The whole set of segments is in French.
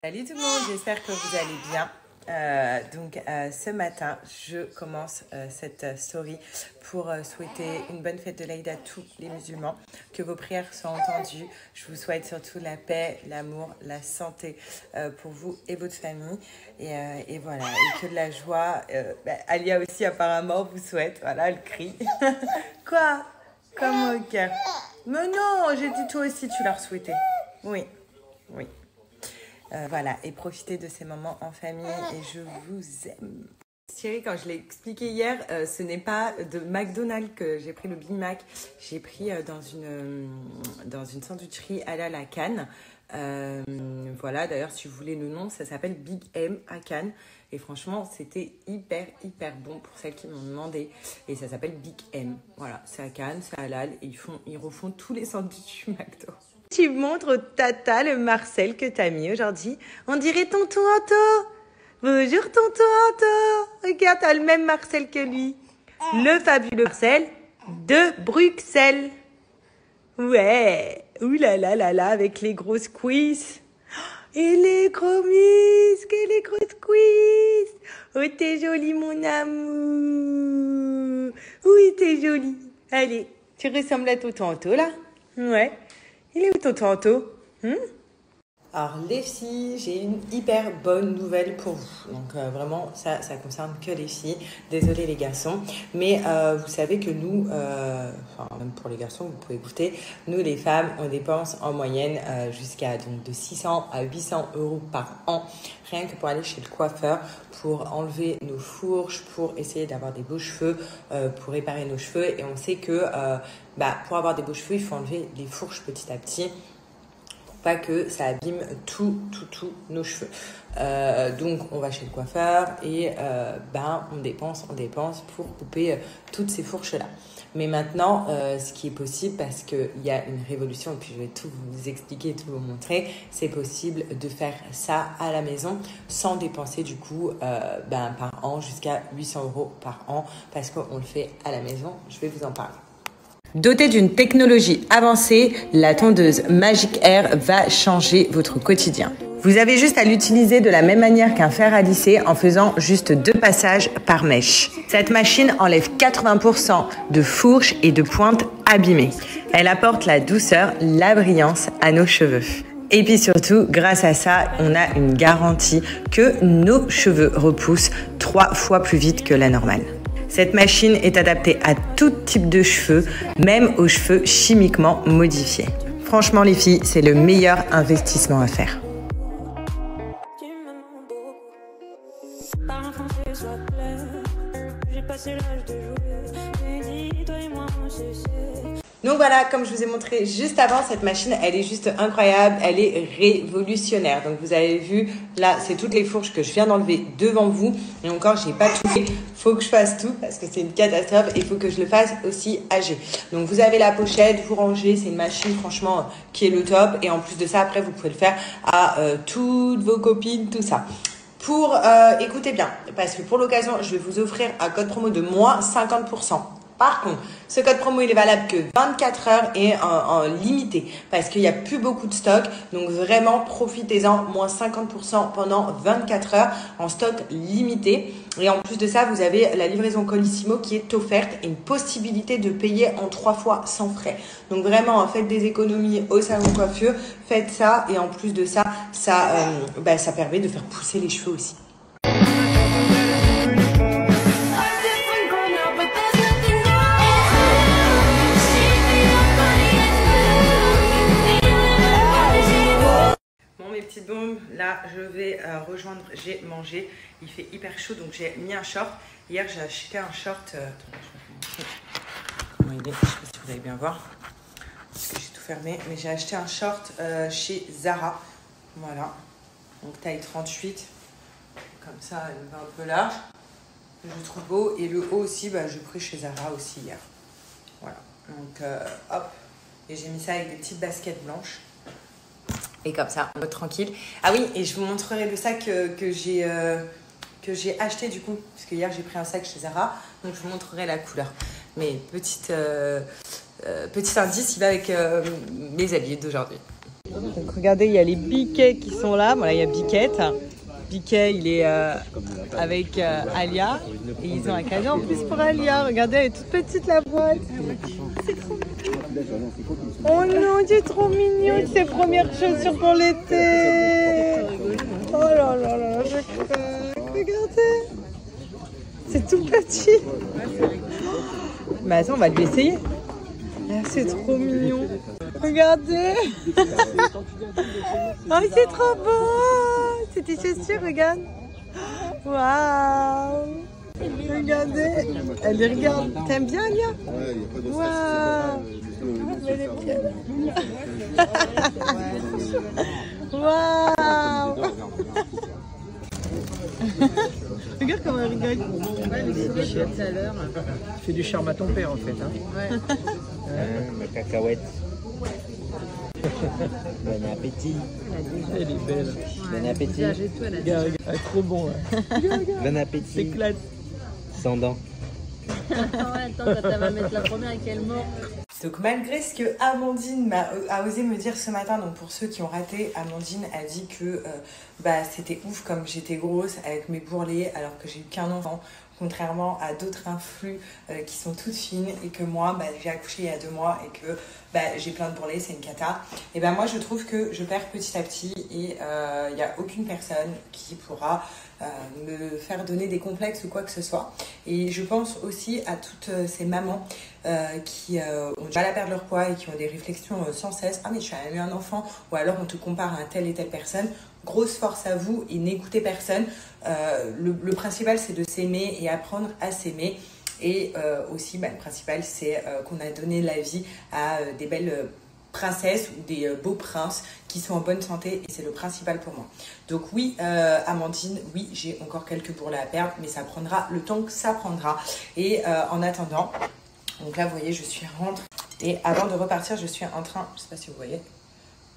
Salut tout le monde, j'espère que vous allez bien. Ce matin, je commence cette story pour souhaiter une bonne fête de l'Aïd à tous les musulmans, que vos prières soient entendues. Je vous souhaite surtout la paix, l'amour, la santé pour vous et votre famille. Et voilà, et que de la joie. Alia aussi apparemment vous souhaite, voilà, elle crie. Quoi? Comme au cœur. Mais non, j'ai dit toi aussi tu leur souhaitais. Oui, oui. Voilà, et profitez de ces moments en famille et je vous aime. Thierry, quand je l'ai expliqué hier, ce n'est pas de McDonald's que j'ai pris le Big Mac. J'ai pris dans une sandwicherie à la Cannes. Voilà, d'ailleurs, si vous voulez le nom, ça s'appelle Big M à Cannes. Et franchement, c'était hyper bon pour celles qui m'ont demandé. Et ça s'appelle Big M. Voilà, c'est à Cannes, c'est halal. Et ils refont tous les sandwichs McDo. Tu montres au tata le Marcel que t'as mis aujourd'hui. On dirait tonton Anto. Bonjour tonton Anto. Regarde, t'as le même Marcel que lui. Le fabuleux Marcel de Bruxelles. Ouais. Ouh là là là là, avec les grosses cuisses. Et les gros muscles, et les grosses cuisses. Oh, t'es jolie, mon amour. Oui, t'es jolie. Allez, tu ressembles à tonton Anto, là? Ouais. Il est où tonton Anto? Alors les filles, j'ai une hyper bonne nouvelle pour vous. Donc vraiment, ça concerne que les filles. Désolée les garçons. Mais vous savez que nous, même pour les garçons, vous pouvez écouter, nous les femmes, on dépense en moyenne jusqu'à donc de 600 à 800 euros par an, rien que pour aller chez le coiffeur, pour enlever nos fourches, pour essayer d'avoir des beaux cheveux, pour réparer nos cheveux. Et on sait que pour avoir des beaux cheveux, il faut enlever les fourches petit à petit, pas que ça abîme tous nos cheveux. Donc on va chez le coiffeur et on dépense pour couper toutes ces fourches là. Mais maintenant ce qui est possible, parce qu'il y a une révolution, et puis je vais tout vous expliquer, tout vous montrer, c'est possible de faire ça à la maison sans dépenser du coup par an jusqu'à 800 euros par an, parce qu'on le fait à la maison. Je vais vous en parler. Dotée d'une technologie avancée, la tondeuse Magic Air va changer votre quotidien. Vous avez juste à l'utiliser de la même manière qu'un fer à lisser en faisant juste 2 passages par mèche. Cette machine enlève 80% de fourches et de pointes abîmées. Elle apporte la douceur, la brillance à nos cheveux. Et puis surtout, grâce à ça, on a une garantie que nos cheveux repoussent 3 fois plus vite que la normale. Cette machine est adaptée à tout type de cheveux, même aux cheveux chimiquement modifiés. Franchement les filles, c'est le meilleur investissement à faire. Donc voilà, comme je vous ai montré juste avant, cette machine, elle est juste incroyable, elle est révolutionnaire. Donc vous avez vu, là, c'est toutes les fourches que je viens d'enlever devant vous. Et encore, j'ai pas tout fait. Faut que je fasse tout parce que c'est une catastrophe et il faut que je le fasse aussi âgé. Donc vous avez la pochette, vous rangez, c'est une machine franchement qui est le top. Et en plus de ça, après, vous pouvez le faire à toutes vos copines, tout ça. Pour, écoutez bien, parce que pour l'occasion, je vais vous offrir un code promo de moins 50%. Par contre, ce code promo, il est valable que 24 heures et en limité parce qu'il n'y a plus beaucoup de stock. Donc vraiment, profitez-en, moins 50% pendant 24 heures en stock limité. Et en plus de ça, vous avez la livraison Colissimo qui est offerte et une possibilité de payer en 3 fois sans frais. Donc vraiment, faites des économies au salon de coiffure, faites ça et en plus de ça, ça permet de faire pousser les cheveux aussi. Mes petites bombes, là je vais rejoindre, j'ai mangé, il fait hyper chaud donc j'ai mis un short. Hier j'ai acheté un short, comment il est, je sais pas si vous allez bien voir parce que j'ai tout fermé, mais j'ai acheté un short chez Zara, voilà, donc taille 38, comme ça il va un peu large, je le trouve beau, et le haut aussi, j'ai pris chez Zara aussi hier, voilà, donc hop, et j'ai mis ça avec des petites baskets blanches. Et comme ça, on va être tranquille. Ah oui, et je vous montrerai le sac que j'ai acheté du coup. Parce que hier, j'ai pris un sac chez Zara. Donc, je vous montrerai la couleur. Mais petit indice, il va avec mes habits d'aujourd'hui. Donc regardez, il y a les biquets qui sont là. Voilà, il y a Biquette. Biquet, il est avec Alia. Et ils ont un cadeau en plus pour Alia. Regardez, elle est toute petite la boîte. C'est trop mignon. Oh non, c'est trop mignon. Ses premières chaussures pour l'été. Oh là là là, je craque. Regardez. C'est tout petit. Mais attends, on va l'essayer. Ah, c'est trop mignon. Regardez. Oh, c'est trop beau. C'est tes chaussures, regarde. Waouh. Regardez. Elle les regarde. T'aimes bien, Alia? Waouh. Elle est bien. Waouh. Regarde comment elle rigole. Ouais, le sourire tout à l'heure. Tu fais du charme à ton père en fait. Hein. Ouais. Ma cacahuète. Bon appétit. Elle est belle. Bon appétit. Regarde, elle est trop bon. Bon appétit. Éclate. Sans dents. Attends, quand elle va mettre la première et qu'elle mord. Donc malgré ce que Amandine a osé me dire ce matin, donc pour ceux qui ont raté, Amandine a dit que c'était ouf comme j'étais grosse avec mes bourrelets alors que j'ai eu qu'un enfant, contrairement à d'autres influx qui sont toutes fines, et que moi j'ai accouché il y a 2 mois et que j'ai plein de bourrelets, c'est une cata. Et moi je trouve que je perds petit à petit et il n'y a aucune personne qui pourra me faire donner des complexes ou quoi que ce soit. Et je pense aussi à toutes ces mamans qui ont du mal à perdre leur poids et qui ont des réflexions sans cesse. Ah mais je suis eu un enfant, ou alors on te compare à telle et telle personne. Grosse force à vous et n'écoutez personne. Le principal c'est de s'aimer et apprendre à s'aimer. Et aussi le principal c'est qu'on a donné la vie à des belles princesses ou des beaux princes qui sont en bonne santé, et c'est le principal pour moi. Donc oui, Amandine, oui, j'ai encore quelques bourrelets à perdre, mais ça prendra le temps que ça prendra. Et en attendant, donc là vous voyez, je suis rentrée, et avant de repartir, je suis en train, je sais pas si vous voyez,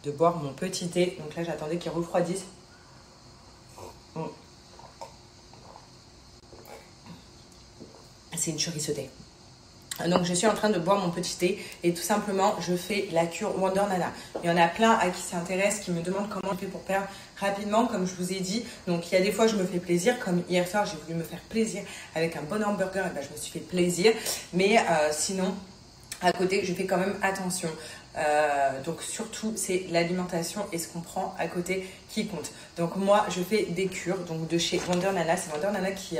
de boire mon petit thé. Donc là j'attendais qu'il refroidisse. C'est une cerise sautée. Donc je suis en train de boire mon petit thé et tout simplement je fais la cure Wonder Nana. Il y en a plein à qui s'intéressent, qui me demandent comment je fais pour perdre rapidement, comme je vous ai dit. Donc il y a des fois je me fais plaisir, comme hier soir j'ai voulu me faire plaisir avec un bon hamburger, et je me suis fait plaisir. Mais sinon à côté je fais quand même attention. Donc surtout c'est l'alimentation et ce qu'on prend à côté qui compte. Donc moi je fais des cures donc de chez Wonder Nana. C'est Wonder Nana qui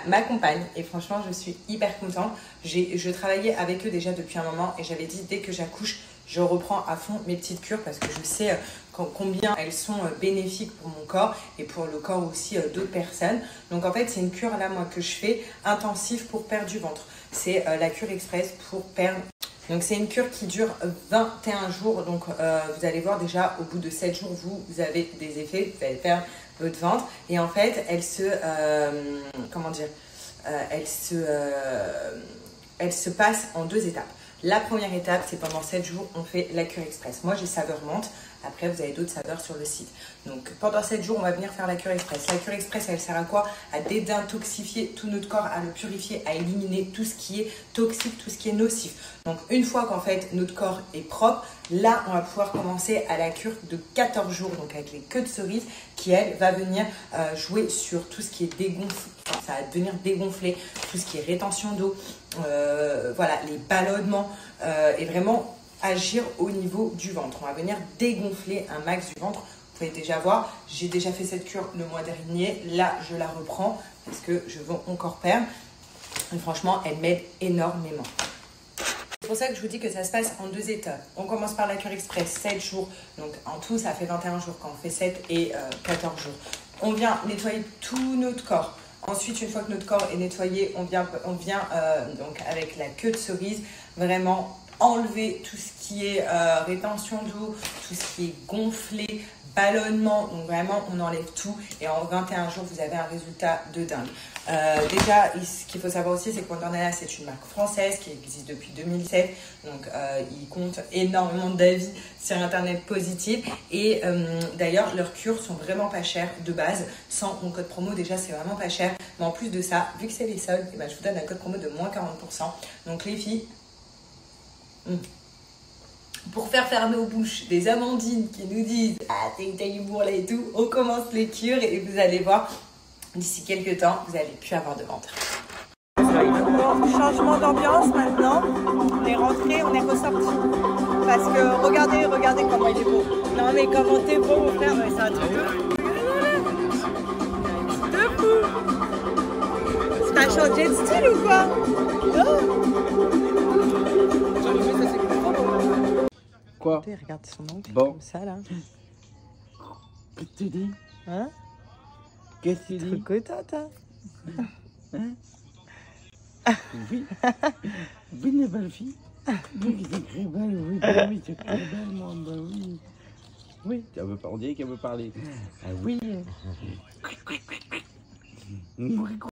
m'accompagne, et franchement je suis hyper contente. Je travaillais avec eux déjà depuis un moment et j'avais dit dès que j'accouche je reprends à fond mes petites cures parce que je sais combien elles sont bénéfiques pour mon corps et pour le corps aussi d'autres personnes. Donc en fait c'est une cure là moi que je fais intensive pour perdre du ventre. C'est la cure express pour perdre. Donc c'est une cure qui dure 21 jours. Donc vous allez voir déjà au bout de 7 jours vous avez des effets, vous allez perdre votre ventre. Et en fait elle se elle se passe en 2 étapes. La première étape, c'est pendant 7 jours, on fait la cure express. Moi, j'ai saveur menthe. Après, vous avez d'autres saveurs sur le site. Donc, pendant 7 jours, on va venir faire la cure express. La cure express, elle sert à quoi? À désintoxifier tout notre corps, à le purifier, à éliminer tout ce qui est toxique, tout ce qui est nocif. Donc, une fois qu'en fait, notre corps est propre, là, on va pouvoir commencer à la cure de 14 jours, donc avec les queues de cerise, qui, elle, va venir jouer sur tout ce qui est dégonflé. Ça va venir dégonfler tout ce qui est rétention d'eau, voilà, les ballonnements, et vraiment agir au niveau du ventre. On va venir dégonfler un max du ventre. Vous pouvez déjà voir, j'ai déjà fait cette cure le mois dernier. Là, je la reprends parce que je veux encore perdre. Et franchement, elle m'aide énormément. C'est pour ça que je vous dis que ça se passe en 2 étapes. On commence par la cure express, 7 jours. Donc en tout, ça fait 21 jours quand on fait 7 et 14 jours. On vient nettoyer tout notre corps. Ensuite, une fois que notre corps est nettoyé, on vient donc avec la queue de cerise, vraiment enlever tout ce qui est rétention d'eau, tout ce qui est gonflé, ballonnement. Donc vraiment, on enlève tout et en 21 jours, vous avez un résultat de dingue. Déjà, ce qu'il faut savoir aussi, c'est que Wonder Nana, c'est une marque française qui existe depuis 2007. Donc, ils comptent énormément d'avis sur Internet positifs. Et d'ailleurs, leurs cures sont vraiment pas chères de base. Sans mon code promo, déjà, c'est vraiment pas cher. Mais en plus de ça, vu que c'est les soldes, je vous donne un code promo de moins 40%. Donc, les filles, pour faire fermer aux bouches des Amandines qui nous disent « Ah, t'es une taille bourre là et tout », on commence les cures et vous allez voir, d'ici quelques temps, vous n'allez plus avoir de ventre. Bon, changement d'ambiance maintenant. On est rentré, on est ressorti. Parce que regardez comment il est beau. Non mais comment t'es beau mon frère, c'est un truc de fou. T'as changé de style ou quoi? Quoi? Regarde son oncle, Bon. comme ça là. Qu'est-ce que tu dis? Hein? Qu'est-ce que tu Trop dis? contente, hein? Hein? Oui. Oui, une belle fille. Oui, c'est très belle, oui, bah oui, c'est très belle, moi, bah oui. Oui, on dirait qu'elle veut parler. Ah oui.